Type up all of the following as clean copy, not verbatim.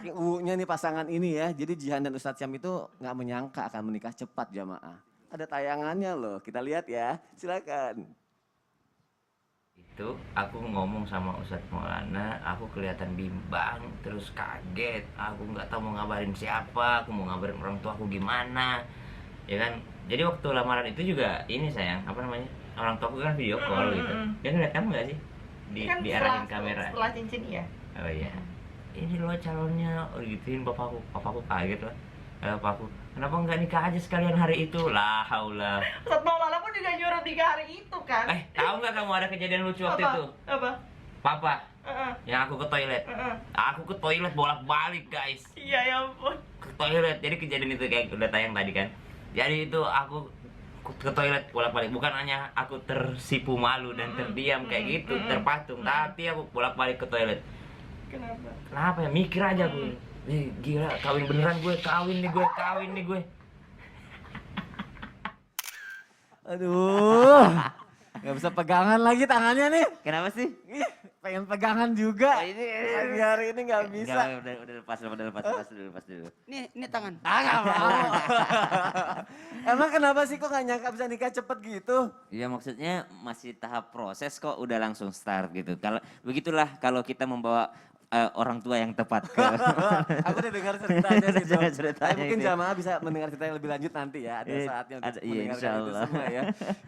saking unya nih pasangan ini ya. Jadi Jihan dan Ustadz Syam itu nggak menyangka akan menikah cepat jamaah. Ada tayangannya loh, kita lihat ya. Silakan. Itu aku ngomong sama Ustadz Maulana, aku kelihatan bimbang, terus kaget, aku nggak tahu mau ngabarin siapa, aku mau ngabarin orang tua aku gimana, ya kan. Jadi waktu lamaran itu juga ini sayang, apa namanya, orang tua aku kan video call gitu, dia ngeliat kamu nggak sih Kan diarahin kamera. setelah cincin ya. Oh iya, ini loh calonnya, oh gituin papaku kaget lah. Papaku, kenapa nggak nikah aja sekalian hari itu, lah haula. Ustadz Maulana pun juga nyuruh 3 hari itu kan. Tahu nggak kamu ada kejadian lucu waktu itu? Apa? Papa Heeh. yang aku ke toilet. Aku ke toilet bolak-balik guys. Iya ya ampun. Ke toilet. Jadi kejadian itu kayak udah tayang tadi kan. Jadi itu aku ke toilet bolak-balik. Bukan hanya aku tersipu malu dan terdiam kayak gitu, terpatung. Tapi aku bolak-balik ke toilet. Kenapa? Kenapa ya? Mikir aja gue. Gila, kawin beneran gue. Kawin nih gue. Aduh, nggak bisa pegangan lagi tangannya nih. Kenapa sih? Ih, pengen pegangan juga. Oh, ini Pagi hari ini nggak bisa. Udah lepas dulu. Ini tangan. Ah, nggak mau. Emang kenapa sih kok nggak nyangka bisa nikah cepet gitu? Ya maksudnya masih tahap proses kok udah langsung start gitu. Kalau begitulah kalau kita membawa orang tua yang tepat ke Aku udah dengar ceritanya sih, Sob. Ceritanya Tapi mungkin itu. jamaah bisa mendengar cerita yang lebih lanjut nanti ya. Ada saatnya untuk Iya, mendengarkan itu insyaallah. semua ya.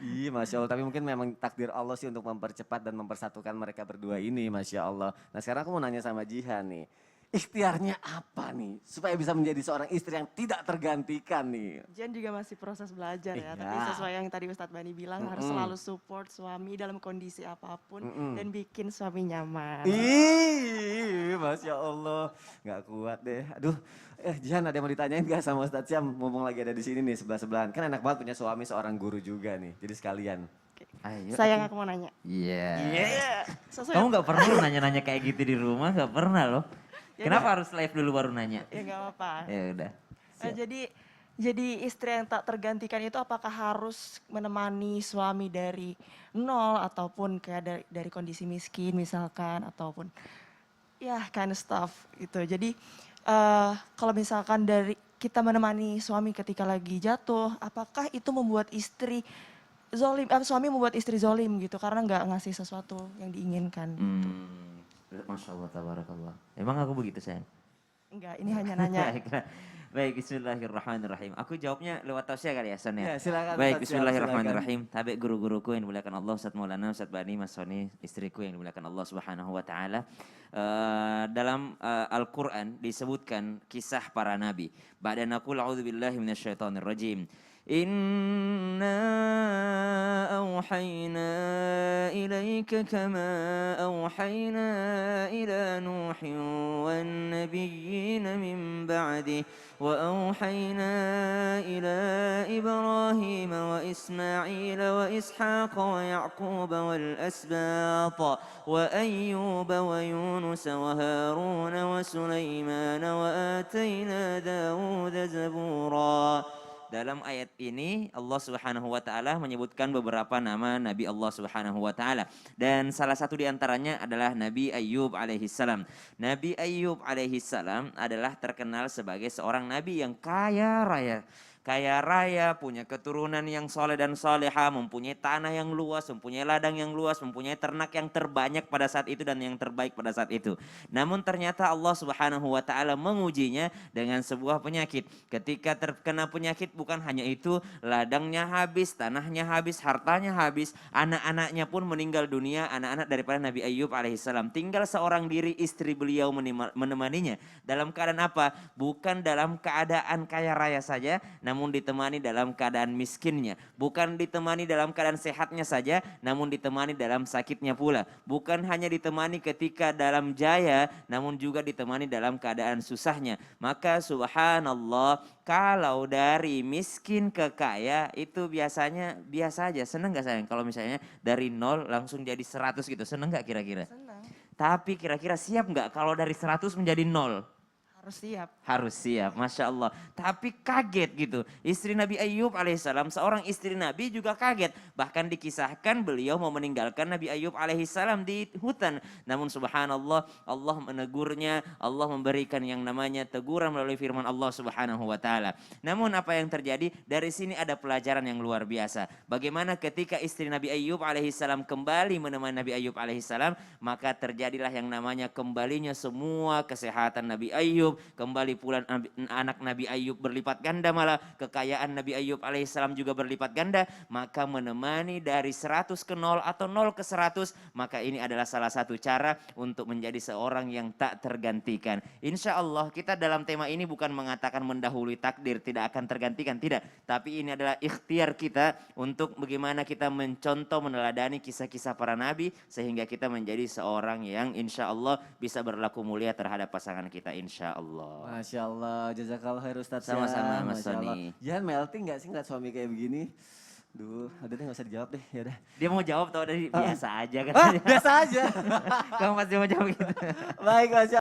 Iya, Masya Allah. Tapi mungkin memang takdir Allah sih untuk mempercepat dan mempersatukan mereka berdua ini, Masya Allah. Nah sekarang aku mau nanya sama Jihan nih. Ikhtiarnya apa nih supaya bisa menjadi seorang istri yang tidak tergantikan nih? Jen juga masih proses belajar ya, Iya. tapi sesuai yang tadi Ustadz Bani bilang harus selalu support suami dalam kondisi apapun dan bikin suami nyaman. Ih, Masya Allah. Nggak kuat deh. Aduh, Jihan ada yang mau ditanyain gak sama Ustadz Syam? Mumpung lagi ada di sini nih sebelah-sebelahan. Kan enak banget punya suami seorang guru juga nih. Jadi sekalian. Ayo. Sayang aku mau nanya. Iya. Sesuai Kamu nggak pernah loh nanya-nanya kayak gitu di rumah, nggak pernah loh. Ya, Kenapa harus live dulu baru nanya? ya nggak apa-apa. Ya udah. Jadi istri yang tak tergantikan itu apakah harus menemani suami dari nol ataupun kayak dari kondisi miskin misalkan ataupun ya kind of stuff gitu. Jadi kalau misalkan dari kita menemani suami ketika lagi jatuh, apakah itu membuat istri zolim, suami membuat istri zolim gitu karena nggak ngasih sesuatu yang diinginkan. Masya Allah, tabarakallah. Emang aku begitu sayang? Enggak, ini hanya nanya. Baik, bismillahirrahmanirrahim. Aku jawabnya lewat tausiah kali ya, Son ya? Ya, silakan, Baik, Ustadz Syam, bismillahirrahmanirrahim. Tabe guru-guruku yang dimuliakan Allah, Ustadz Maulana, Ustadz Bani, Mas Soni, istriku yang dimuliakan Allah Subhanahu wa taala. Dalam Al-Qur'an disebutkan kisah para nabi. Ba'da naqul a'udzubillahi minasyaitonirrajim. Inna awhayna ilaika kama awhayna ila Nuhin wan nabiyyina min ba'dih wa awhayna ila Ibrahim wa Ismail wa Ishaq wa Ya'qub wal asbat wa Ayyub wa Yunus wa Harun wa Sulaiman wa atayna Dawud zabura. Dalam ayat ini Allah Subhanahu wa taala menyebutkan beberapa nama Nabi Allah Subhanahu wa taala dan salah satu di antaranya adalah Nabi Ayyub alaihi salam. Nabi Ayyub alaihi salam adalah terkenal sebagai seorang nabi yang kaya raya, punya keturunan yang soleh dan soleha, mempunyai tanah yang luas, mempunyai ladang yang luas, mempunyai ternak yang terbanyak pada saat itu dan yang terbaik pada saat itu. Namun ternyata Allah Subhanahu wa taala mengujinya dengan sebuah penyakit. Ketika terkena penyakit bukan hanya itu, ladangnya habis, tanahnya habis, hartanya habis, anak-anaknya pun meninggal dunia, anak-anak daripada Nabi Ayyub alaihissalam. Tinggal seorang diri istri beliau menemaninya. Dalam keadaan apa? Bukan dalam keadaan kaya raya saja, namun ditemani dalam keadaan miskinnya. Bukan ditemani dalam keadaan sehatnya saja, namun ditemani dalam sakitnya pula. Bukan hanya ditemani ketika dalam jaya, namun juga ditemani dalam keadaan susahnya. Maka subhanallah, kalau dari miskin ke kaya itu biasanya biasa aja. Seneng gak sayang kalau misalnya dari 0 langsung jadi 100 gitu? Seneng gak kira-kira? Senang. Tapi kira-kira siap gak kalau dari 100 menjadi 0? Harus siap. Harus siap, Masya Allah. Tapi kaget gitu. Istri Nabi Ayub alaihissalam, seorang istri Nabi juga kaget. Bahkan dikisahkan beliau mau meninggalkan Nabi Ayub alaihissalam di hutan. Namun subhanallah, Allah menegurnya, Allah memberikan yang namanya teguran melalui firman Allah subhanahu wa ta'ala. Namun apa yang terjadi? Dari sini ada pelajaran yang luar biasa. Bagaimana ketika istri Nabi Ayub alaihissalam kembali menemani Nabi Ayub alaihissalam, maka terjadilah yang namanya kembalinya semua kesehatan Nabi Ayub. Kembali pula anak Nabi Ayub berlipat ganda, malah kekayaan Nabi Ayub alaihissalam juga berlipat ganda. Maka menemani dari 100 ke 0 atau 0 ke 100, maka ini adalah salah satu cara untuk menjadi seorang yang tak tergantikan. Insya Allah kita dalam tema ini bukan mengatakan mendahului takdir tidak akan tergantikan, tidak. Tapi ini adalah ikhtiar kita untuk bagaimana kita mencontoh, meneladani kisah-kisah para nabi sehingga kita menjadi seorang yang insya Allah bisa berlaku mulia terhadap pasangan kita insya Allah. Masya Allah, jazakallah khair Ustadz. Sama-sama, Mas Masya Allah. Sony. Jihan melting gak sih ngeliat suami kayak begini? Duh, udah deh gak usah dijawab deh, yaudah. Dia mau jawab tau dari biasa aja kan. Biasa aja. Kamu pasti mau jawab gitu. Baik, Masya